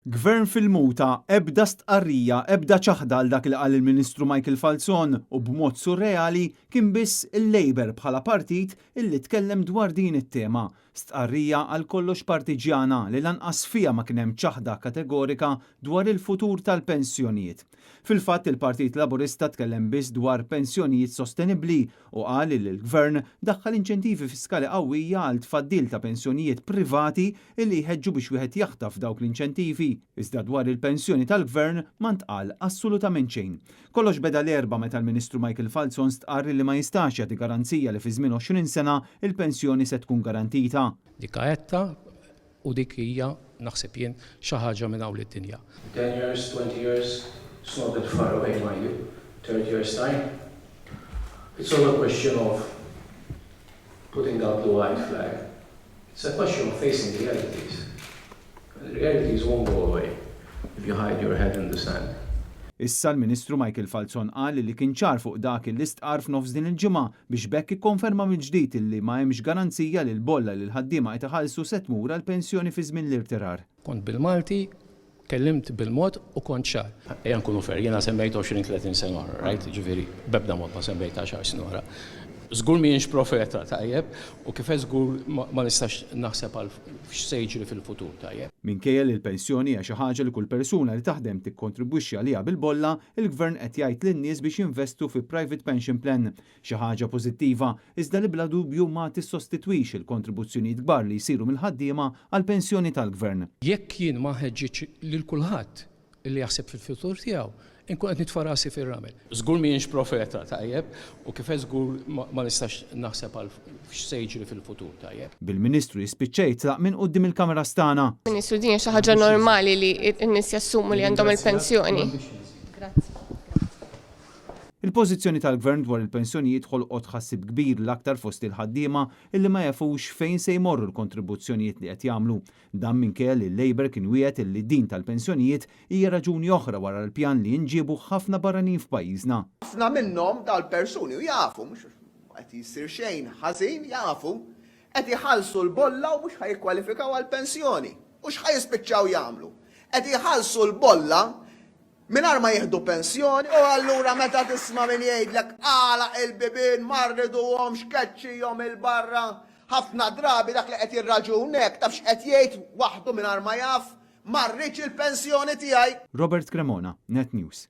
Gvern fil-muta, ebda stqarrija, ebda ċaħda għal dak li qal il-Ministru Michael Falzon u b'mod surreali kien biss il-Labour bħala partit illi tkellem dwar din it-tema. Stqarrija għal kollox partiġjana li lanqas fija ma kien hemm ċaħda kategorika dwar il-futur tal-pensjonijiet. Fil-fatt il-Partit Laburista tkellem biss dwar pensjonijiet sostenibbli u qal li l-Gvern daħħal inċentivi fiskali qawwija għal tfaddil ta' pensjonijiet privati illi jħeġġu biex wieħed jaħtaf dawk l-inċentivi. Iżda dwar il-pensjoni tal-Gvern ma ntqal assolutament xejn. Kollox beda l-erba' meta l-Ministru Michael Falzon stqarr li ma jistax jagħti garanzija li fi żmien 20 sena il-pensjoni se tkun garantita. Dik għetta u dik hija naħseb jien xi ħaġa minn hawn id-dinja. 10 years, 20 years, it's not that far away, mind you. 30 years time. It's all a question of putting out the white flag. It's a question of facing the realities. The realities won't go away if you hide your head in the sand. Issa l-Ministru Michael Falzon qal li kien ċar fuq dak il-istqar f'nofs din il-ġimgħa biex bekk ikkonferma mill-ġdid illi ma hemmx garanzija li l-bolla li l-ħaddiema qed iħallsu se tmur għall-pensjoni fi żmien l-irtirar. Kont bil-Malti, kellimt bil-mod u kont ċar. Ejja nkunu fer, jiena semmejt 20-30 sena wara, right? Ġifieri, b'ebda mod ma semmejt 10 sena wara. Żgur m'iniex profeta tajjeb u kif żgur ma nistax naħseb għal x'se jiġri fil-futur tajjeb. Minkejja li l-pensjoni hija xi ħaġa li kull persuna li taħdem tikkontribwixxi għaliha bil-bolla, il-Gvern qed jgħid lin-nies biex jinvestu fi private pension plan. Xi ħaġa pożittiva iżda li bla dubju ma tissostitwix il-kontribuzzjonijiet kbar li jsiru mill-ħaddiema għall-pensjoni tal-Gvern. Jekk jien ma ħeġġitx lil kulħadd illi jaħseb fil-futur tiegħu, inkun qed nitfa' rasi fir-ramel. Żgur m'iniex profeta tajjeb u kif żgur ma nistax naħseb għal x'se jiġri fil-futur tajjeb. Bil-Ministru jispiċċej tlaq minn quddiem il-Kamra stana. Ministru, din hija xi ħaġa normali li n-nies jassumu li għandhom il-pensjoni. Il-pożizzjoni tal-Gvern dwar il-pensjonijiet ħolqot tħassib kbir l-aktar fost il-ħaddiema illi ma jafux fejn se jmorru l-kontribuzzjonijiet li qed jagħmlu. Dan minkejja li l-Labour kien wieħed illi din tal-pensjonijiet hija raġuni oħra wara l-pjan li jinġiebu ħafna barranin f'pajjiżna. Ħafna minnhom tal-persuni u jafu mhux qed jsir xejn ħażin jafu qed iħallsu l-bolla u mhux ħajkwalifikaw għall-pensjoni. U x'ħajispiċċaw jagħmlu? Qed iħallsu l-bolla minar ma jieħdu pensjoni u allura meta tisma' min jgħidlek għalaq il-bibien marriduhom xkeċċihom il-barra ħafna drabi dak li qed jirraġunek taf x'qed jgħid waħdu minar ma jaf marriċ il-pensjoni tiegħi. Robert Cremona, Net News.